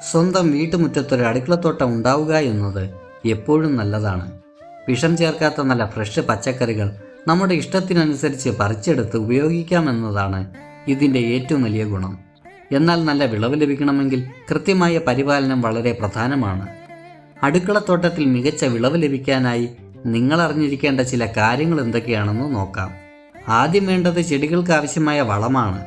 സ്വന്തം വീട്ടുമുറ്റത്തൊരു അടുക്കളത്തോട്ടം ഉണ്ടാവുക എന്നത് എപ്പോഴും നല്ലതാണ്. വിഷം ചേർക്കാത്ത നല്ല ഫ്രഷ് പച്ചക്കറികൾ നമ്മുടെ ഇഷ്ടത്തിനനുസരിച്ച് പറിച്ചെടുത്ത് ഉപയോഗിക്കാമെന്നതാണ് ഇതിൻ്റെ ഏറ്റവും വലിയ ഗുണം. എന്നാൽ നല്ല വിളവ് ലഭിക്കണമെങ്കിൽ കൃത്യമായ പരിപാലനം വളരെ പ്രധാനമാണ്. അടുക്കളത്തോട്ടത്തിൽ മികച്ച വിളവ് ലഭിക്കാനായി നിങ്ങൾ അറിഞ്ഞിരിക്കേണ്ട ചില കാര്യങ്ങൾ എന്തൊക്കെയാണെന്ന് നോക്കാം. ആദ്യം വേണ്ടത് ചെടികൾക്ക് ആവശ്യമായ വളമാണ്.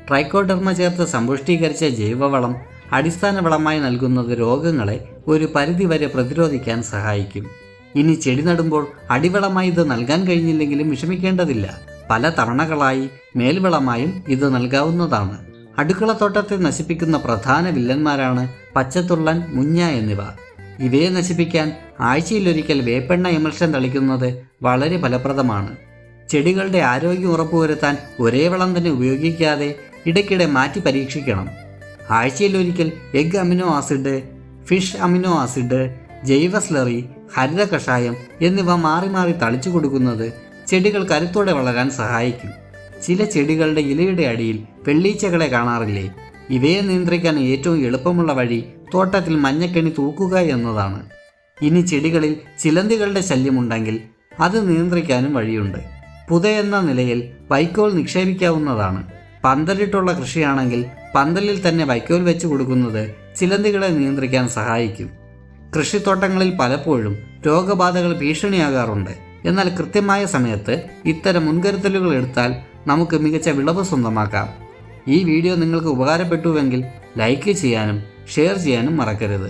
ട്രൈക്കോഡെർമ ചേർത്ത് സമ്പുഷ്ടീകരിച്ച ജൈവവളം അടിസ്ഥാന വളമായി നൽകുന്നത് രോഗങ്ങളെ ഒരു പരിധിവരെ പ്രതിരോധിക്കാൻ സഹായിക്കും. ഇനി ചെടി നടുമ്പോൾ അടിവളമായി ഇത് നൽകാൻ കഴിഞ്ഞില്ലെങ്കിലും വിഷമിക്കേണ്ടതില്ല. പല തവണകളായി മേൽവളമായും ഇത് നൽകാവുന്നതാണ്. അടുക്കളത്തോട്ടത്തെ നശിപ്പിക്കുന്ന പ്രധാന വില്ലന്മാരാണ് പച്ചത്തുള്ളൻ, മുഞ്ഞ എന്നിവ. ഇവയെ നശിപ്പിക്കാൻ ആഴ്ചയിലൊരിക്കൽ വേപ്പെണ്ണ എമൽഷൻ തളിക്കുന്നത് വളരെ ഫലപ്രദമാണ്. ചെടികളുടെ ആരോഗ്യം ഉറപ്പുവരുത്താൻ ഒരേ വളം തന്നെ ഉപയോഗിക്കാതെ ഇടയ്ക്കിടെ മാറ്റി പരീക്ഷിക്കണം. ആഴ്ചയിലൊരിക്കൽ egg amino acid, fish amino acid, ജൈവ സ്ലറി, ഹരിത കഷായം എന്നിവ മാറി മാറി തളിച്ചു കൊടുക്കുന്നത് ചെടികൾ കരുത്തോടെ വളരാൻ സഹായിക്കും. ചില ചെടികളുടെ ഇലയുടെ അടിയിൽ വെള്ളീച്ചകളെ കാണാറില്ലേ? ഇവയെ നിയന്ത്രിക്കാൻ ഏറ്റവും എളുപ്പമുള്ള വഴി തോട്ടത്തിൽ മഞ്ഞക്കെണി തൂക്കുക എന്നതാണ്. ഇനി ചെടികളിൽ ചിലന്തികളുടെ ശല്യമുണ്ടെങ്കിൽ അത് നിയന്ത്രിക്കാനും വഴിയുണ്ട്. പുതയെന്ന നിലയിൽ വൈക്കോൽ നിക്ഷേപിക്കാവുന്നതാണ്. പന്തലിട്ടുള്ള കൃഷിയാണെങ്കിൽ പന്തലിൽ തന്നെ വൈക്കോൽ വെച്ച് കൊടുക്കുന്നത് ചിലന്തികളെ നിയന്ത്രിക്കാൻ സഹായിക്കും. കൃഷിത്തോട്ടങ്ങളിൽ പലപ്പോഴും രോഗബാധകൾ ഭീഷണിയാകാറുണ്ട്. എന്നാൽ കൃത്യമായ സമയത്ത് ഇത്തരം മുൻകരുതലുകൾ എടുത്താൽ നമുക്ക് മികച്ച വിളവ് സ്വന്തമാക്കാം. ഈ വീഡിയോ നിങ്ങൾക്ക് ഉപകാരപ്പെട്ടുവെങ്കിൽ ലൈക്ക് ചെയ്യാനും ഷെയർ ചെയ്യാനും മറക്കരുത്.